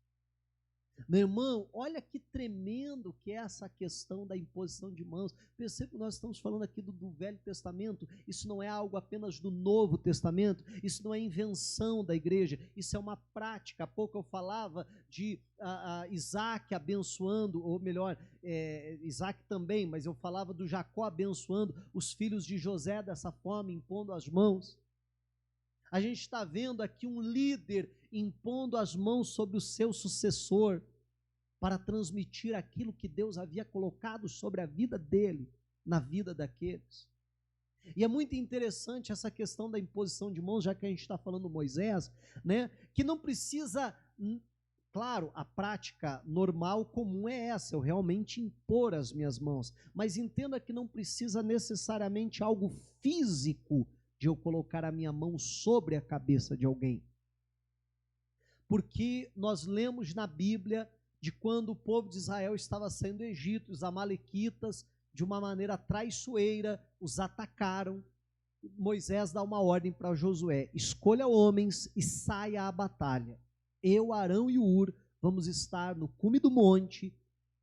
Meu irmão, olha que tremendo que é essa questão da imposição de mãos. Perceba que nós estamos falando aqui do Velho Testamento, isso não é algo apenas do Novo Testamento, isso não é invenção da igreja, isso é uma prática. Há pouco eu falava de Isaac abençoando, ou melhor, Isaac também, mas eu falava do Jacó abençoando os filhos de José dessa forma, impondo as mãos. A gente está vendo aqui um líder impondo as mãos sobre o seu sucessor para transmitir aquilo que Deus havia colocado sobre a vida dele, na vida daqueles. E é muito interessante essa questão da imposição de mãos, já que a gente está falando Moisés, né? Que não precisa, claro, a prática normal, comum é essa, eu realmente impor as minhas mãos, mas entenda que não precisa necessariamente algo físico de eu colocar a minha mão sobre a cabeça de alguém. Porque nós lemos na Bíblia de quando o povo de Israel estava saindo do Egito, os amalequitas, de uma maneira traiçoeira, os atacaram. Moisés dá uma ordem para Josué: escolha homens e saia à batalha. Eu, Arão e Hur vamos estar no cume do monte,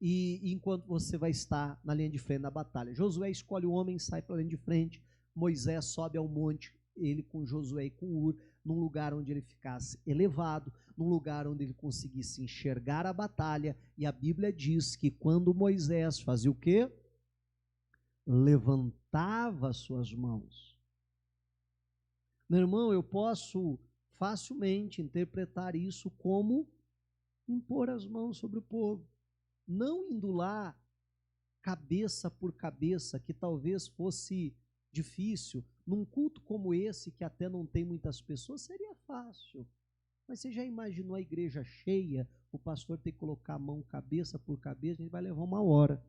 e enquanto você vai estar na linha de frente da batalha. Josué escolhe o homem e sai para a linha de frente. Moisés sobe ao monte, ele com Josué e com Hur, num lugar onde ele ficasse elevado, num lugar onde ele conseguisse enxergar a batalha, e a Bíblia diz que quando Moisés fazia o quê? Levantava as suas mãos. Meu irmão, eu posso facilmente interpretar isso como impor as mãos sobre o povo, não indo lá cabeça por cabeça, que talvez fosse difícil. Num culto como esse, que até não tem muitas pessoas, seria fácil. Mas você já imaginou a igreja cheia, o pastor ter que colocar a mão cabeça por cabeça? A gente vai levar 1 hora.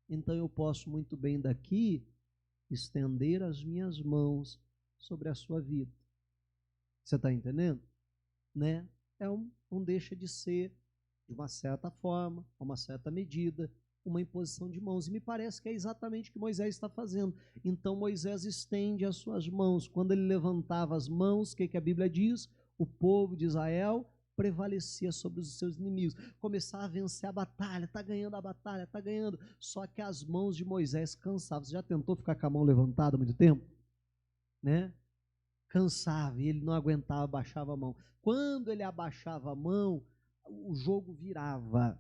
Então eu posso muito bem daqui estender as minhas mãos sobre a sua vida. Você está entendendo? Né? Não deixa de ser, de uma certa forma, a uma certa medida, uma imposição de mãos, e me parece que é exatamente o que Moisés está fazendo. Então Moisés estende as suas mãos. Quando ele levantava as mãos, o que a Bíblia diz? O povo de Israel prevalecia sobre os seus inimigos, começava a vencer a batalha, está ganhando a batalha, está ganhando, só que as mãos de Moisés cansavam. Você já tentou ficar com a mão levantada há muito tempo? Né? Cansava, e ele não aguentava, abaixava a mão. Quando ele abaixava a mão, o jogo virava.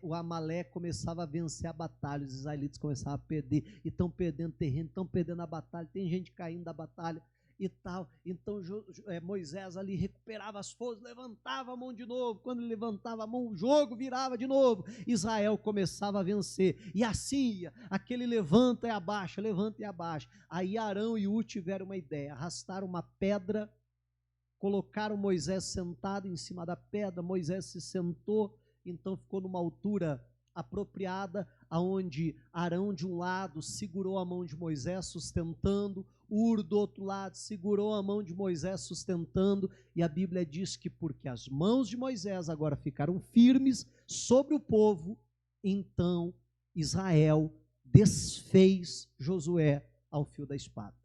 O Amaleque começava a vencer a batalha, os israelitas começavam a perder, e estão perdendo terreno, estão perdendo a batalha, tem gente caindo da batalha e tal. Então Moisés ali recuperava as forças, levantava a mão de novo. Quando ele levantava a mão, o jogo virava de novo, Israel começava a vencer, e assim ia, aquele levanta e abaixa, levanta e abaixa. Aí Arão e Hur tiveram uma ideia, arrastaram uma pedra, colocaram Moisés sentado em cima da pedra. Moisés se sentou, então ficou numa altura apropriada, aonde Arão de um lado segurou a mão de Moisés sustentando, Hur do outro lado segurou a mão de Moisés sustentando, e a Bíblia diz que porque as mãos de Moisés agora ficaram firmes sobre o povo, então Israel desfez Josué ao fio da espada.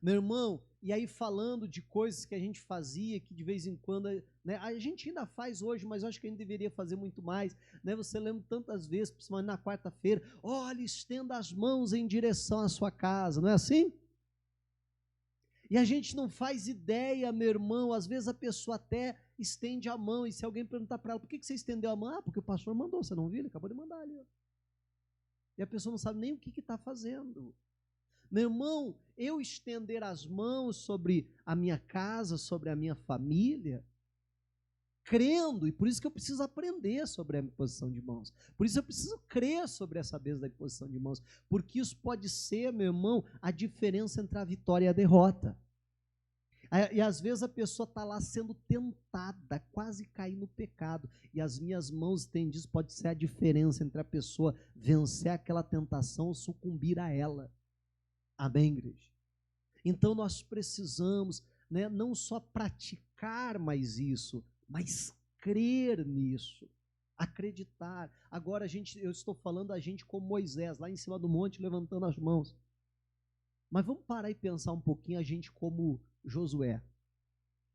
Meu irmão, e aí falando de coisas que a gente fazia, que de vez em quando, né, a gente ainda faz hoje, mas eu acho que a gente deveria fazer muito mais, né? Você lembra tantas vezes, principalmente na quarta-feira, olha, estenda as mãos em direção à sua casa, não é assim? E a gente não faz ideia, meu irmão, às vezes a pessoa até estende a mão, e se alguém perguntar para ela, por que você estendeu a mão? Ah, porque o pastor mandou, você não viu? Ele acabou de mandar ali, ó. E a pessoa não sabe nem o que está fazendo. Meu irmão, eu estender as mãos sobre a minha casa, sobre a minha família, crendo, e por isso que eu preciso aprender sobre a imposição de mãos. Por isso eu preciso crer sobre essa bênção da imposição de mãos, porque isso pode ser, meu irmão, a diferença entre a vitória e a derrota. E às vezes a pessoa está lá sendo tentada, quase cair no pecado, e as minhas mãos estendidas pode ser a diferença entre a pessoa vencer aquela tentação ou sucumbir a ela. Amém, igreja? Então nós precisamos, né, não só praticar mais isso, mas crer nisso, acreditar. Agora eu estou falando a gente como Moisés, lá em cima do monte, levantando as mãos. Mas vamos parar e pensar um pouquinho a gente como Josué,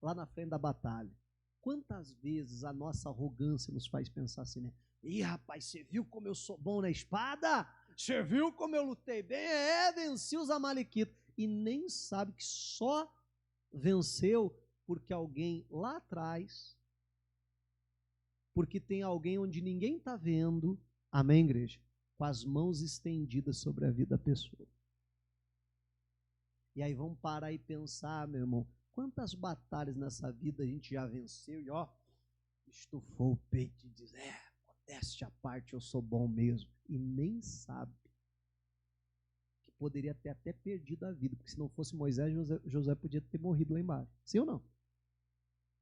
lá na frente da batalha. Quantas vezes a nossa arrogância nos faz pensar assim, né? Ih, rapaz, você viu como eu sou bom na espada? Você viu como eu lutei bem? Venci os amalequitas. E nem sabe que só venceu porque alguém lá atrás, porque tem alguém onde ninguém está vendo, amém, igreja? Com as mãos estendidas sobre a vida da pessoa. E aí vamos parar e pensar, meu irmão, quantas batalhas nessa vida a gente já venceu e ó, estufou o peito e diz, modéstia à parte, eu sou bom mesmo. E nem sabe que poderia ter até perdido a vida, porque se não fosse Moisés, Josué podia ter morrido lá embaixo. Sim ou não?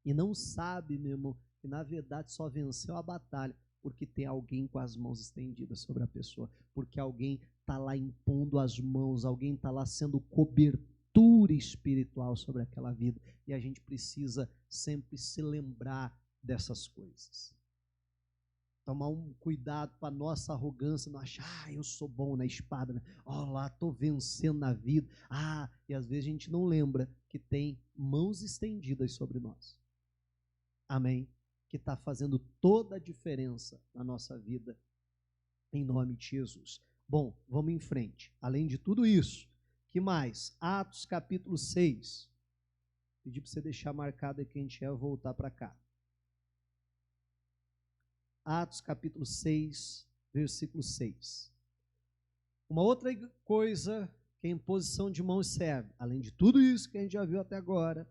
E não sabe, meu irmão, que na verdade só venceu a batalha porque tem alguém com as mãos estendidas sobre a pessoa, porque alguém está lá impondo as mãos, alguém está lá sendo cobertura espiritual sobre aquela vida, e a gente precisa sempre se lembrar dessas coisas. Tomar um cuidado para a nossa arrogância, não achar, eu sou bom na espada, né? Lá, estou vencendo na vida, e às vezes a gente não lembra que tem mãos estendidas sobre nós. Amém? Que está fazendo toda a diferença na nossa vida, em nome de Jesus. Bom, vamos em frente. Além de tudo isso, que mais? Atos capítulo 6. Pedi para você deixar marcado aí que a gente ia voltar para cá. Atos capítulo 6, versículo 6. Uma outra coisa que a imposição de mãos serve, além de tudo isso que a gente já viu até agora,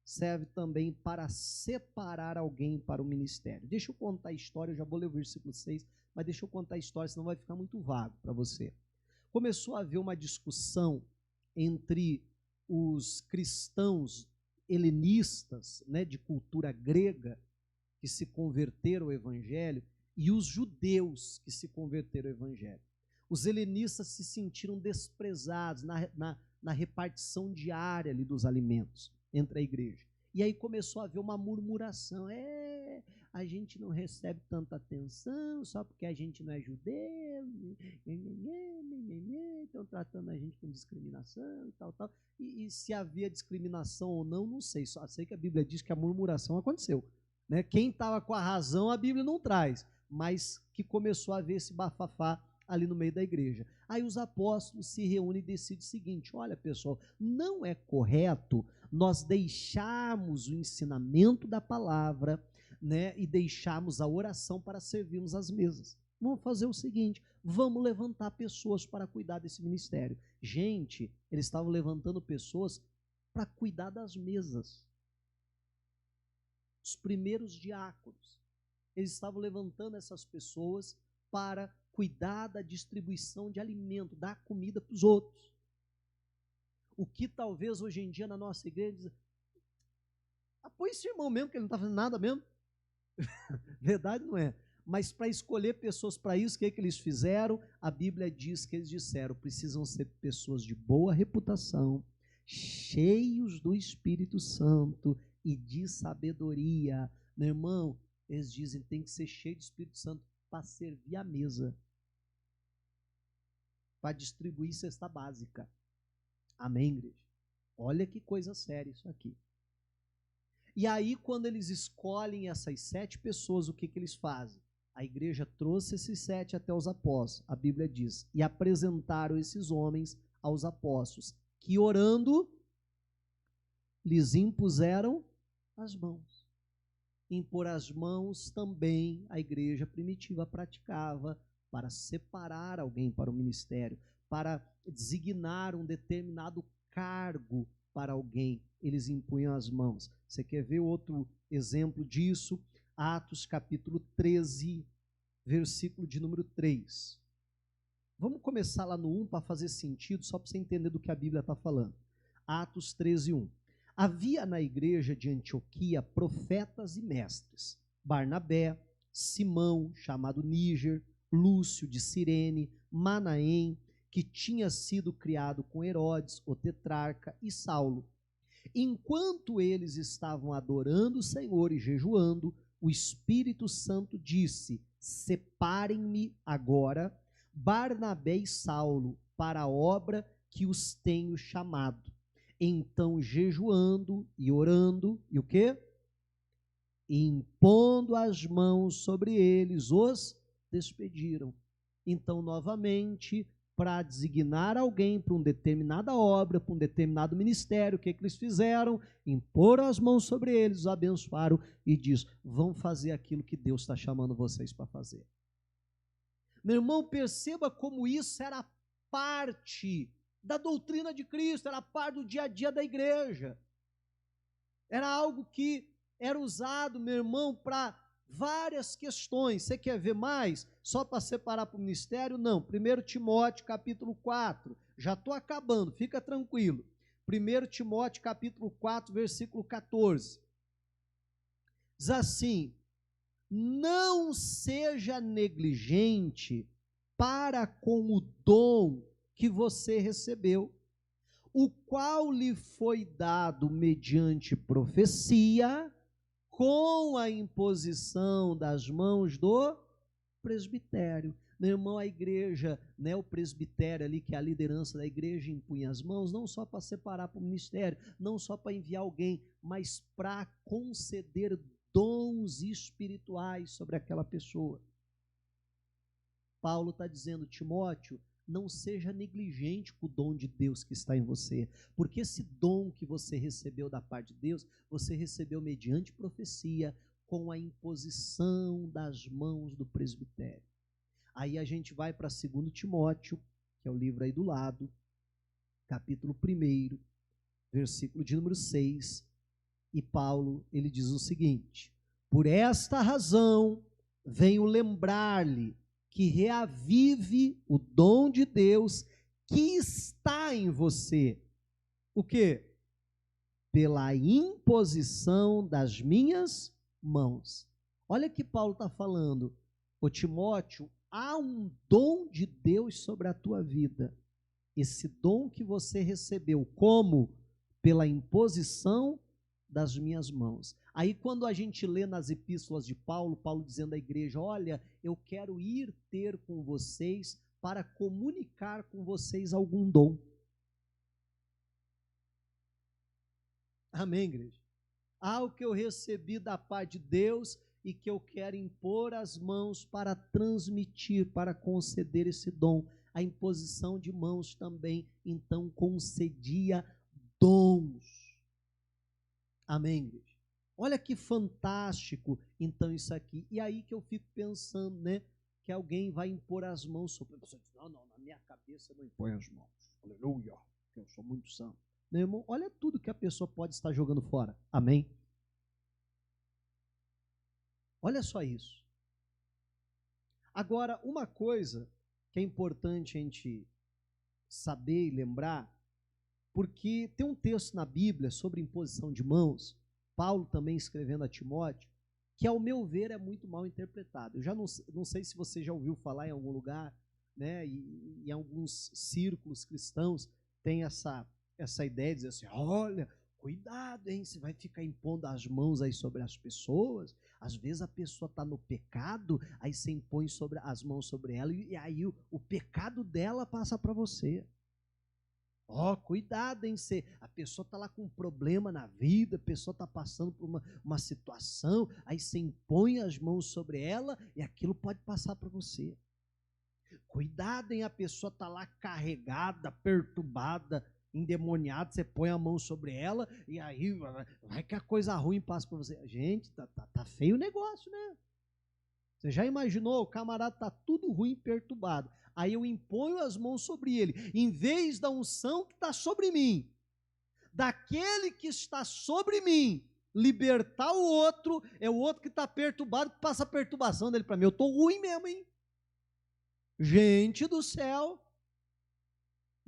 serve também para separar alguém para o ministério. Deixa eu contar a história, eu já vou ler o versículo 6, mas deixa eu contar a história, senão vai ficar muito vago para você. Começou a haver uma discussão entre os cristãos helenistas, né, de cultura grega, que se converteram ao evangelho, e os judeus que se converteram ao evangelho. Os helenistas se sentiram desprezados na repartição diária ali dos alimentos entre a igreja. E aí começou a haver uma murmuração. A gente não recebe tanta atenção só porque a gente não é judeu, estão tratando a gente com discriminação e tal. E se havia discriminação ou não, não sei. Só sei que a Bíblia diz que a murmuração aconteceu. Né? Quem estava com a razão, a Bíblia não traz, mas que começou a haver esse bafafá ali no meio da igreja. Aí os apóstolos se reúnem e decidem o seguinte: olha, pessoal, não é correto nós deixarmos o ensinamento da palavra, né, e deixarmos a oração para servirmos as mesas. Vamos fazer o seguinte, vamos levantar pessoas para cuidar desse ministério. Gente, eles estavam levantando pessoas para cuidar das mesas. Os primeiros diáconos, eles estavam levantando essas pessoas para cuidar da distribuição de alimento, dar comida para os outros. O que talvez hoje em dia na nossa igreja, põe esse irmão mesmo, que ele não está fazendo nada mesmo. Verdade não é? Mas para escolher pessoas para isso, o que eles fizeram? A Bíblia diz que eles disseram, precisam ser pessoas de boa reputação, cheios do Espírito Santo e de sabedoria. Meu irmão, eles dizem que tem que ser cheio do Espírito Santo para servir a mesa, para distribuir cesta básica. Amém, igreja? Olha que coisa séria isso aqui. E aí, quando eles escolhem essas 7 pessoas, o que eles fazem? A igreja trouxe esses 7 até os apóstolos, a Bíblia diz, e apresentaram esses homens aos apóstolos, que orando, lhes impuseram as mãos. Impor as mãos também a igreja primitiva praticava para separar alguém para o ministério, para designar um determinado cargo para alguém, eles impunham as mãos. Você quer ver outro exemplo disso? Atos capítulo 13, versículo de número 3. Vamos começar lá no 1 para fazer sentido, só para você entender do que a Bíblia está falando. Atos 13, 1. Havia na igreja de Antioquia profetas e mestres: Barnabé, Simão, chamado Níger, Lúcio de Cirene, Manaém, que tinha sido criado com Herodes, o tetrarca, e Saulo. Enquanto eles estavam adorando o Senhor e jejuando, o Espírito Santo disse: separem-me agora Barnabé e Saulo para a obra que os tenho chamado. Então, jejuando e orando, e o quê? Impondo as mãos sobre eles, os despediram. Então, novamente, para designar alguém para uma determinada obra, para um determinado ministério, o que eles fizeram? Imporam as mãos sobre eles, os abençoaram e diz: vão fazer aquilo que Deus está chamando vocês para fazer. Meu irmão, perceba como isso era parte da doutrina de Cristo, era parte do dia a dia da igreja. Era algo que era usado, meu irmão, para várias questões. Você quer ver mais? Só para separar para o ministério? Não. 1 Timóteo capítulo 4. Já estou acabando, fica tranquilo. 1 Timóteo capítulo 4, versículo 14. Diz assim: não seja negligente para com o dom que você recebeu, o qual lhe foi dado mediante profecia, com a imposição das mãos do presbitério. Meu irmão, a igreja, né, o presbitério ali, que é a liderança da igreja, impunha as mãos, não só para separar para o ministério, não só para enviar alguém, mas para conceder dons espirituais sobre aquela pessoa. Paulo está dizendo: Timóteo, não seja negligente com o dom de Deus que está em você, porque esse dom que você recebeu da parte de Deus, você recebeu mediante profecia, com a imposição das mãos do presbitério. Aí a gente vai para 2 Timóteo, que é o livro aí do lado, capítulo 1, versículo de número 6, e Paulo, ele diz o seguinte: por esta razão venho lembrar-lhe que reavive o dom de Deus que está em você. O quê? Pela imposição das minhas mãos. Olha que Paulo está falando: ô Timóteo, há um dom de Deus sobre a tua vida. Esse dom que você recebeu, como? Pela imposição das minhas mãos. Aí quando a gente lê nas epístolas de Paulo, Paulo dizendo à igreja: olha, eu quero ir ter com vocês para comunicar com vocês algum dom. Amém, igreja? Algo que eu recebi da parte de Deus e que eu quero impor as mãos para transmitir, para conceder esse dom. A imposição de mãos também, então, concedia dons. Amém, igreja? Olha que fantástico, então, isso aqui. E aí que eu fico pensando, né, que alguém vai impor as mãos sobre a pessoa. Não, na minha cabeça eu não impõe as mãos. Aleluia, porque eu sou muito santo. Meu irmão, olha tudo que a pessoa pode estar jogando fora. Amém? Olha só isso. Agora, uma coisa que é importante a gente saber e lembrar, porque tem um texto na Bíblia sobre imposição de mãos, Paulo também escrevendo a Timóteo, que ao meu ver é muito mal interpretado. Eu já não sei se você já ouviu falar em algum lugar, né, e em alguns círculos cristãos tem essa ideia de dizer assim: olha, cuidado, hein, você vai ficar impondo as mãos aí sobre as pessoas, às vezes a pessoa está no pecado, aí você impõe as mãos sobre ela e aí o pecado dela passa para você. Cuidado, hein, a pessoa está lá com um problema na vida, a pessoa está passando por uma situação, aí você impõe as mãos sobre ela e aquilo pode passar para você. Cuidado, hein, a pessoa está lá carregada, perturbada, endemoniada, você põe a mão sobre ela e aí vai que a coisa ruim passa para você. Gente, tá feio o negócio, né? Você já imaginou? O camarada está tudo ruim, perturbado. Aí eu imponho as mãos sobre ele. Em vez da unção que está sobre mim, daquele que está sobre mim, libertar o outro, é o outro que está perturbado, que passa a perturbação dele para mim. Eu estou ruim mesmo, hein? Gente do céu.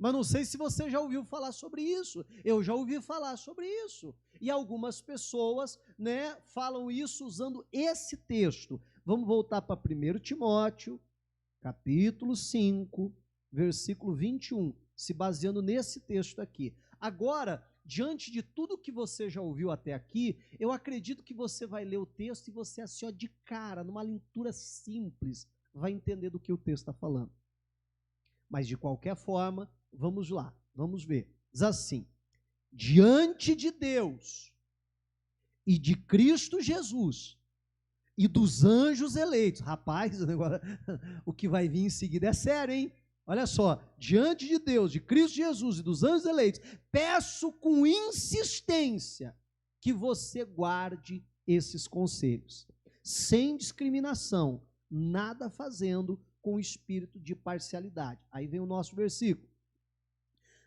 Mas não sei se você já ouviu falar sobre isso. Eu já ouvi falar sobre isso. E algumas pessoas, né, falam isso usando esse texto. Vamos voltar para 1 Timóteo, capítulo 5, versículo 21, se baseando nesse texto aqui. Agora, diante de tudo que você já ouviu até aqui, eu acredito que você vai ler o texto e você, assim, ó, de cara, numa leitura simples, vai entender do que o texto está falando. Mas, de qualquer forma, vamos lá, vamos ver. Diz assim: diante de Deus e de Cristo Jesus e dos anjos eleitos. Rapaz, o que vai vir em seguida é sério, hein? Olha só, diante de Deus, de Cristo Jesus e dos anjos eleitos, peço com insistência que você guarde esses conselhos, sem discriminação, nada fazendo com espírito de parcialidade. Aí vem o nosso versículo.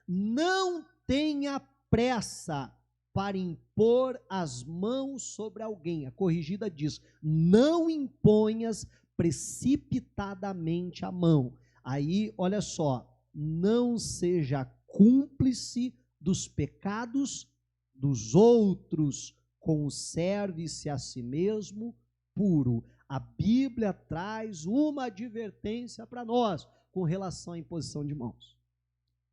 Não tenha pressa para impor as mãos sobre alguém. A corrigida diz: não imponhas precipitadamente a mão. Aí, olha só, não seja cúmplice dos pecados dos outros, conserve-se a si mesmo puro. A Bíblia traz uma advertência para nós com relação à imposição de mãos.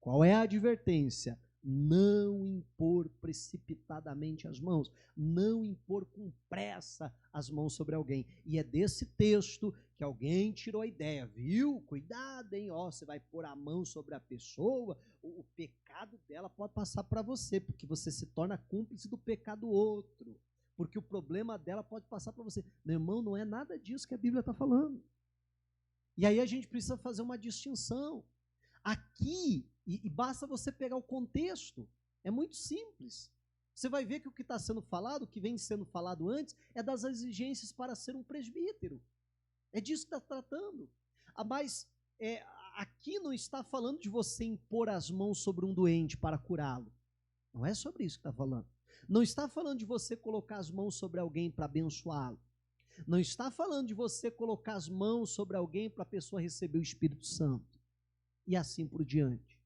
Qual é a advertência? Não impor precipitadamente as mãos, não impor com pressa as mãos sobre alguém. E é desse texto que alguém tirou a ideia, viu? Cuidado, hein? Ó, você vai pôr a mão sobre a pessoa, o pecado dela pode passar para você, porque você se torna cúmplice do pecado do outro, porque o problema dela pode passar para você. Meu irmão, não é nada disso que a Bíblia está falando. E aí a gente precisa fazer uma distinção. Aqui, e basta você pegar o contexto, é muito simples. Você vai ver que o que está sendo falado, o que vem sendo falado antes, é das exigências para ser um presbítero. É disso que está tratando. Mas aqui não está falando de você impor as mãos sobre um doente para curá-lo. Não é sobre isso que está falando. Não está falando de você colocar as mãos sobre alguém para abençoá-lo. Não está falando de você colocar as mãos sobre alguém para a pessoa receber o Espírito Santo. E assim por diante.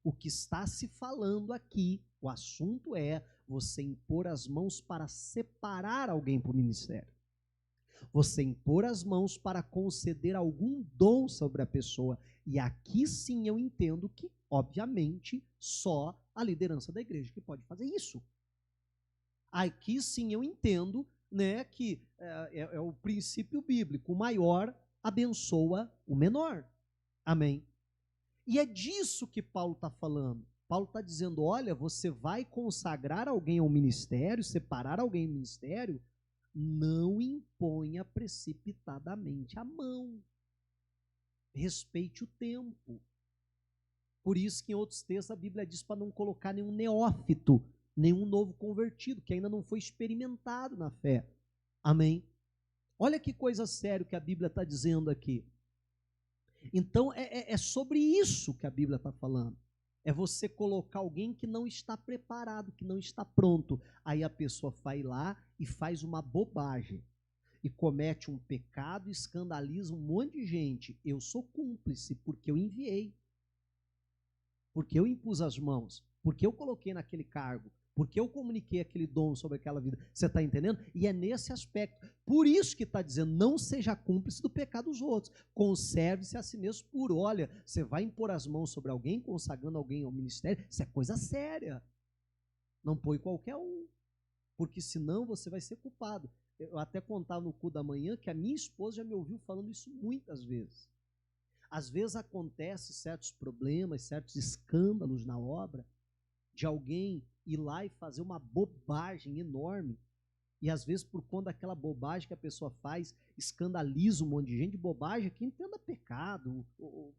O que está se falando aqui, o assunto é você impor as mãos para separar alguém para o ministério. Você impor as mãos para conceder algum dom sobre a pessoa. E aqui sim eu entendo que, obviamente, só a liderança da igreja que pode fazer isso. Aqui sim eu entendo, né, que é o princípio bíblico, o maior abençoa o menor. Amém? E é disso que Paulo está falando. Paulo está dizendo, olha, você vai consagrar alguém ao ministério, separar alguém do ministério, não imponha precipitadamente a mão. Respeite o tempo. Por isso que em outros textos a Bíblia diz para não colocar nenhum neófito, nenhum novo convertido, que ainda não foi experimentado na fé. Amém? Olha que coisa séria que a Bíblia está dizendo aqui. Então, é sobre isso que a Bíblia está falando. É você colocar alguém que não está preparado, que não está pronto. Aí a pessoa vai lá e faz uma bobagem. E comete um pecado, escandaliza um monte de gente. Eu sou cúmplice porque eu enviei. Porque eu impus as mãos. Porque eu coloquei naquele cargo. Porque eu comuniquei aquele dom sobre aquela vida. Você está entendendo? E é nesse aspecto. Por isso que está dizendo, não seja cúmplice do pecado dos outros. Conserve-se a si mesmo puro. Olha, você vai impor as mãos sobre alguém, consagrando alguém ao ministério, isso é coisa séria. Não põe qualquer um. Porque senão você vai ser culpado. Eu até contava no culto da manhã que a minha esposa já me ouviu falando isso muitas vezes. Às vezes acontecem certos problemas, certos escândalos na obra, de alguém ir lá e fazer uma bobagem enorme, e às vezes por conta daquela bobagem que a pessoa faz, escandaliza um monte de gente. Bobagem que entenda pecado,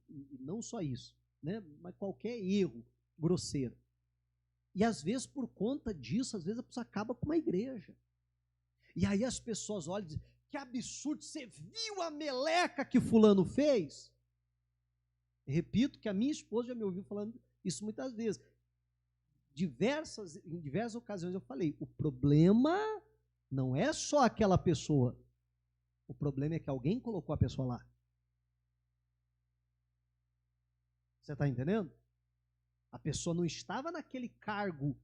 e não só isso, né? Mas qualquer erro grosseiro. E às vezes por conta disso, às vezes a pessoa acaba com uma igreja. E aí as pessoas olham e dizem, que absurdo, você viu a meleca que fulano fez? Repito que a minha esposa já me ouviu falando isso muitas vezes. em diversas ocasiões eu falei, o problema não é só aquela pessoa. O problema é que alguém colocou a pessoa lá. Você está entendendo? A pessoa não estava naquele cargo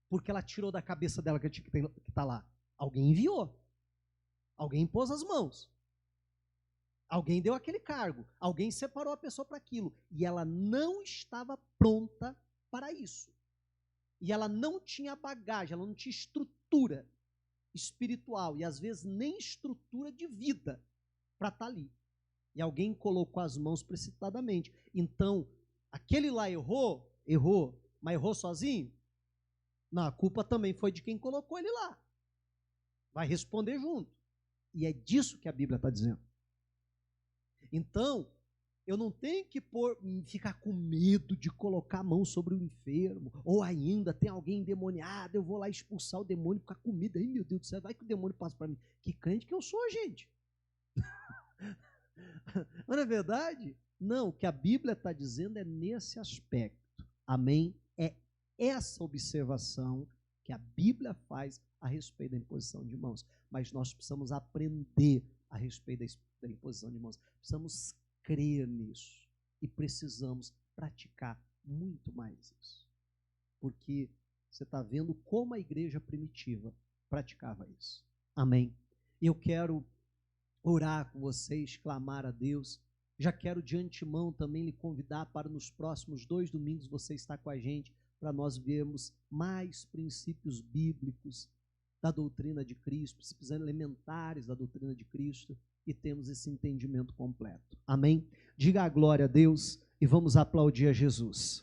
porque ela tirou da cabeça dela que tinha que estar lá. Alguém enviou. Alguém pôs as mãos. Alguém deu aquele cargo. Alguém separou a pessoa para aquilo. E ela não estava pronta para isso. E ela não tinha bagagem, ela não tinha estrutura espiritual. E às vezes nem estrutura de vida para estar ali. E alguém colocou as mãos precipitadamente. Então, aquele lá errou, mas errou sozinho? Não, a culpa também foi de quem colocou ele lá. Vai responder junto. E é disso que a Bíblia está dizendo. Então, eu não tenho que ficar com medo de colocar a mão sobre o enfermo, ou ainda tem alguém endemoniado, eu vou lá expulsar o demônio, ficar com medo, ai meu Deus do céu, vai que o demônio passa para mim. Que crente que eu sou, gente? Não é verdade? Não, o que a Bíblia está dizendo é nesse aspecto. Amém? É essa observação que a Bíblia faz a respeito da imposição de mãos. Mas nós precisamos aprender a respeito da imposição de mãos. Precisamos crer nisso e precisamos praticar muito mais isso. Porque você está vendo como a igreja primitiva praticava isso. Amém? Eu quero orar com vocês, clamar a Deus. Já quero de antemão também lhe convidar para nos próximos 2 domingos você estar com a gente, para nós vermos mais princípios bíblicos da doutrina de Cristo, princípios elementares da doutrina de Cristo, e temos esse entendimento completo. Amém? Diga a glória a Deus e vamos aplaudir a Jesus.